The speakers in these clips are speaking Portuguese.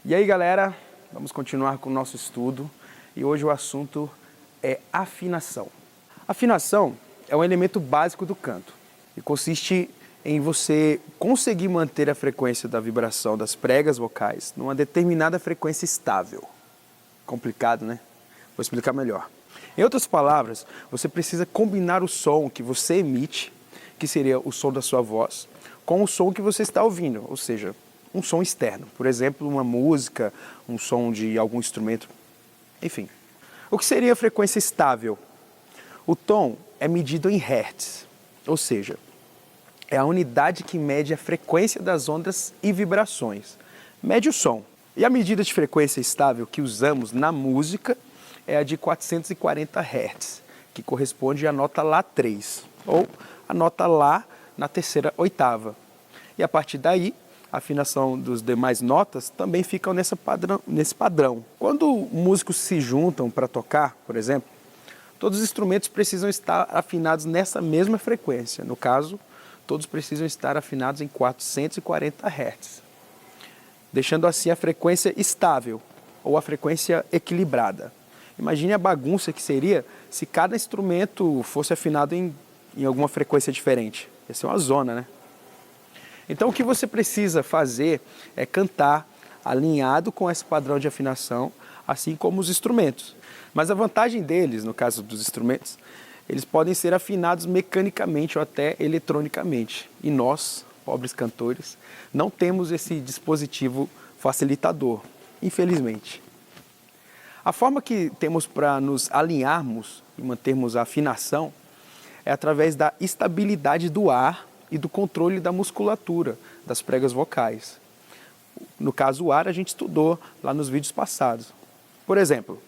E aí, galera, vamos continuar com o nosso estudo e hoje o assunto é afinação. Afinação é um elemento básico do canto e consiste em você conseguir manter a frequência da vibração das pregas vocais numa determinada frequência estável. Complicado, né? Vou explicar melhor. Em outras palavras, você precisa combinar o som que você emite, que seria o som da sua voz, com o som que você está ouvindo, ou seja, um som externo. Por exemplo, uma música, um som de algum instrumento, enfim. O que seria a frequência estável? O tom é medido em hertz, ou seja, é a unidade que mede a frequência das ondas e vibrações. Mede o som. E a medida de frequência estável que usamos na música é a de 440 Hz, que corresponde à nota Lá3, ou a nota Lá na terceira oitava. E a partir daí, a afinação dos demais notas também ficam nesse padrão. Quando músicos se juntam para tocar, por exemplo, todos os instrumentos precisam estar afinados nessa mesma frequência. No caso, todos precisam estar afinados em 440 Hz, deixando assim a frequência estável ou a frequência equilibrada. Imagine a bagunça que seria se cada instrumento fosse afinado em alguma frequência diferente. Ia ser uma zona, né? Então o que você precisa fazer é cantar alinhado com esse padrão de afinação, assim como os instrumentos. Mas a vantagem deles, no caso dos instrumentos, eles podem ser afinados mecanicamente ou até eletronicamente. E nós, pobres cantores, não temos esse dispositivo facilitador, infelizmente. A forma que temos para nos alinharmos e mantermos a afinação é através da estabilidade do ar e do controle da musculatura das pregas vocais. No caso, o ar a gente estudou lá nos vídeos passados. Por exemplo,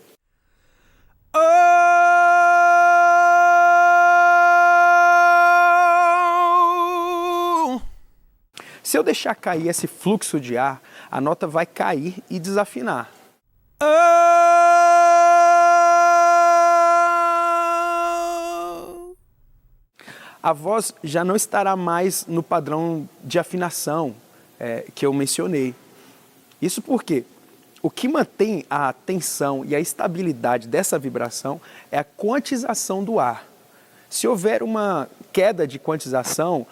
se eu deixar cair esse fluxo de ar, a nota vai cair e desafinar. A voz já não estará mais no padrão de afinação que eu mencionei. Isso porque o que mantém a tensão e a estabilidade dessa vibração é a quantização do ar. Se houver uma queda de quantização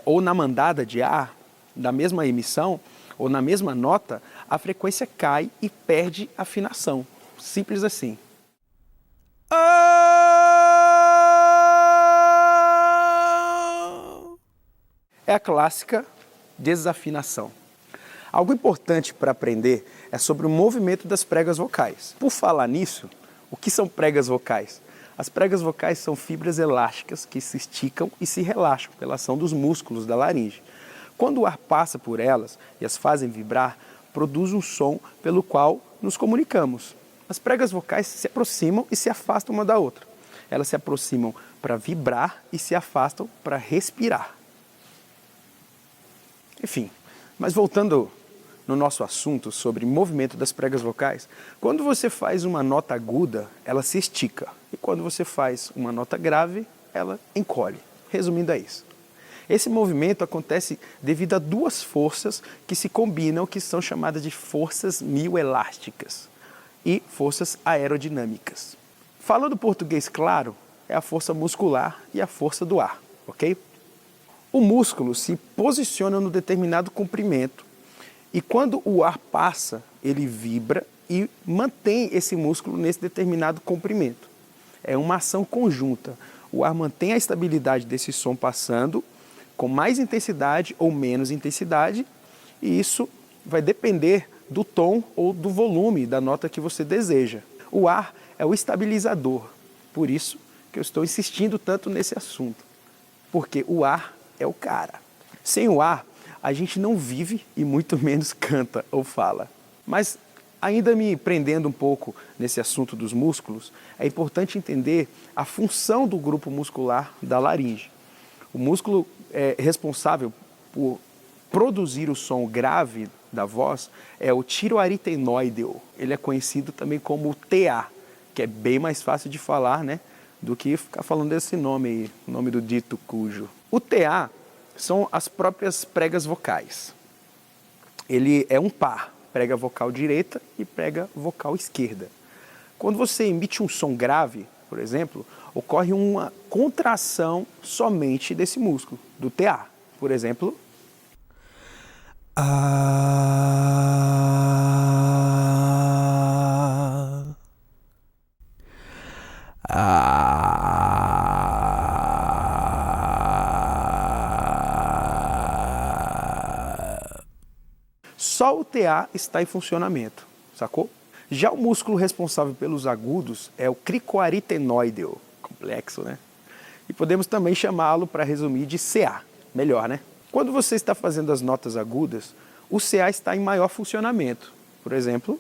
ou na mandada de ar, da mesma emissão ou na mesma nota, a frequência cai e perde afinação. Simples assim. É a clássica desafinação. Algo importante para aprender é sobre o movimento das pregas vocais. Por falar nisso, o que são pregas vocais? As pregas vocais são fibras elásticas que se esticam e se relaxam pela ação dos músculos da laringe. Quando o ar passa por elas e as fazem vibrar, produz um som pelo qual nos comunicamos. As pregas vocais se aproximam e se afastam uma da outra. Elas se aproximam para vibrar e se afastam para respirar. Enfim, mas voltando no nosso assunto sobre movimento das pregas vocais, quando você faz uma nota aguda, ela se estica. E quando você faz uma nota grave, ela encolhe. Resumindo, é isso. Esse movimento acontece devido a duas forças que se combinam, que são chamadas de forças mioelásticas e forças aerodinâmicas. Falando português claro, é a força muscular e a força do ar, ok? O músculo se posiciona no determinado comprimento e quando o ar passa, ele vibra e mantém esse músculo nesse determinado comprimento. É uma ação conjunta. O ar mantém a estabilidade desse som passando com mais intensidade ou menos intensidade e isso vai depender do tom ou do volume da nota que você deseja. O ar é o estabilizador, por isso que eu estou insistindo tanto nesse assunto, porque o ar é o cara. Sem o ar, a gente não vive e muito menos canta ou fala. Mas ainda me prendendo um pouco nesse assunto dos músculos, é importante entender a função do grupo muscular da laringe. O músculo responsável por produzir o som grave da voz é o tiroaritenoideo. Ele é conhecido também como TA, que é bem mais fácil de falar, né, do que ficar falando desse nome aí, o nome do dito cujo. O TA são as próprias pregas vocais. Ele é um par, prega vocal direita e prega vocal esquerda. Quando você emite um som grave, por exemplo, ocorre uma contração somente desse músculo, do TA. Por exemplo, só o TA está em funcionamento, sacou? Já o músculo responsável pelos agudos é o cricoaritenoideo, complexo, né? E podemos também chamá-lo, para resumir, de CA, melhor, né? Quando você está fazendo as notas agudas, o CA está em maior funcionamento. Por exemplo,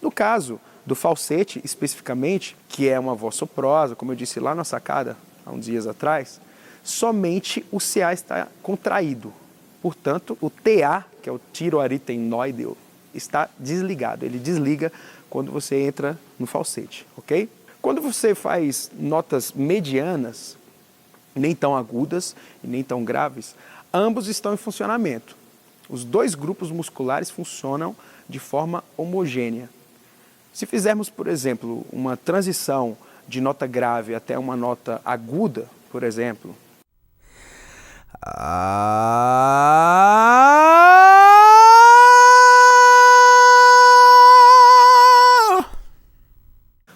no caso do falsete, especificamente, que é uma voz soprosa, como eu disse lá na sacada, há uns dias atrás, somente o CA está contraído. Portanto, o TA, que é o tiroaritenoideo, está desligado. Ele desliga quando você entra no falsete, ok? Quando você faz notas medianas, nem tão agudas e nem tão graves, ambos estão em funcionamento. Os dois grupos musculares funcionam de forma homogênea. Se fizermos, por exemplo, uma transição de nota grave até uma nota aguda, por exemplo,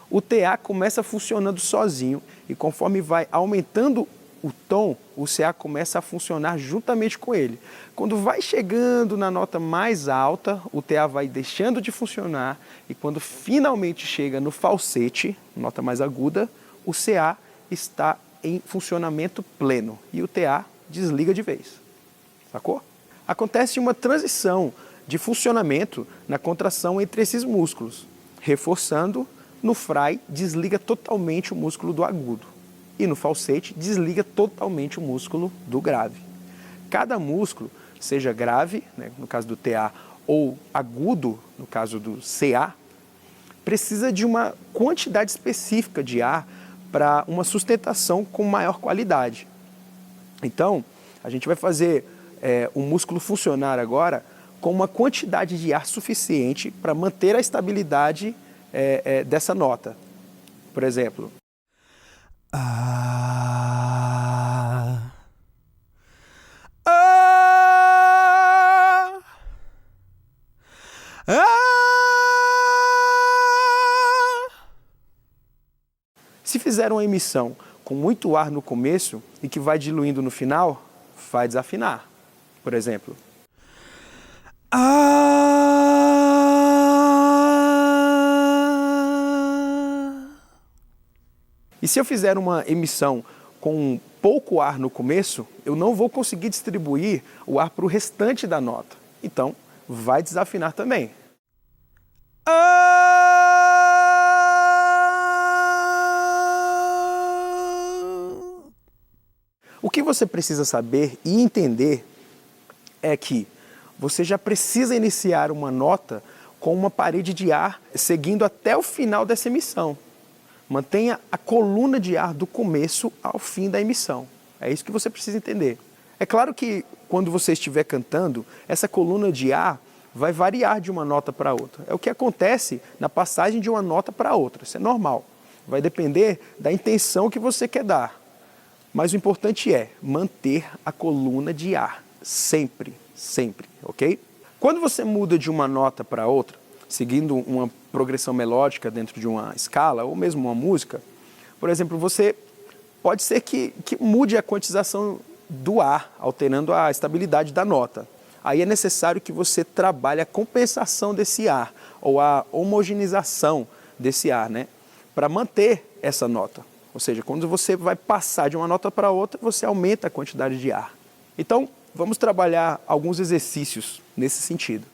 o TA começa funcionando sozinho e conforme vai aumentando o tom, o CA começa a funcionar juntamente com ele. Quando vai chegando na nota mais alta, o TA vai deixando de funcionar e quando finalmente chega no falsete, nota mais aguda, o CA está em funcionamento pleno e o TA desliga de vez. Sacou? Acontece uma transição de funcionamento na contração entre esses músculos, reforçando. No fry, desliga totalmente o músculo do agudo. E no falsete, desliga totalmente o músculo do grave. Cada músculo, seja grave, né, no caso do TA, ou agudo, no caso do CA, precisa de uma quantidade específica de ar para uma sustentação com maior qualidade. Então, a gente vai fazer o músculo funcionar agora com uma quantidade de ar suficiente para manter a estabilidade dessa nota. Por exemplo, se fizer uma emissão com muito ar no começo e que vai diluindo no final, vai desafinar. Por exemplo, e se eu fizer uma emissão com pouco ar no começo, eu não vou conseguir distribuir o ar para o restante da nota. Então, vai desafinar também. O que você precisa saber e entender é que você já precisa iniciar uma nota com uma parede de ar seguindo até o final dessa emissão. Mantenha a coluna de ar do começo ao fim da emissão. É isso que você precisa entender. É claro que quando você estiver cantando, essa coluna de ar vai variar de uma nota para outra. É o que acontece na passagem de uma nota para outra. Isso é normal. Vai depender da intenção que você quer dar. Mas o importante é manter a coluna de ar. Sempre, sempre, ok? Quando você muda de uma nota para outra, seguindo uma progressão melódica dentro de uma escala, ou mesmo uma música, por exemplo, você pode ser que mude a quantização do ar, alterando a estabilidade da nota. Aí é necessário que você trabalhe a compensação desse ar, ou a homogeneização desse ar, né? Para manter essa nota. Ou seja, quando você vai passar de uma nota para outra, você aumenta a quantidade de ar. Então, vamos trabalhar alguns exercícios nesse sentido.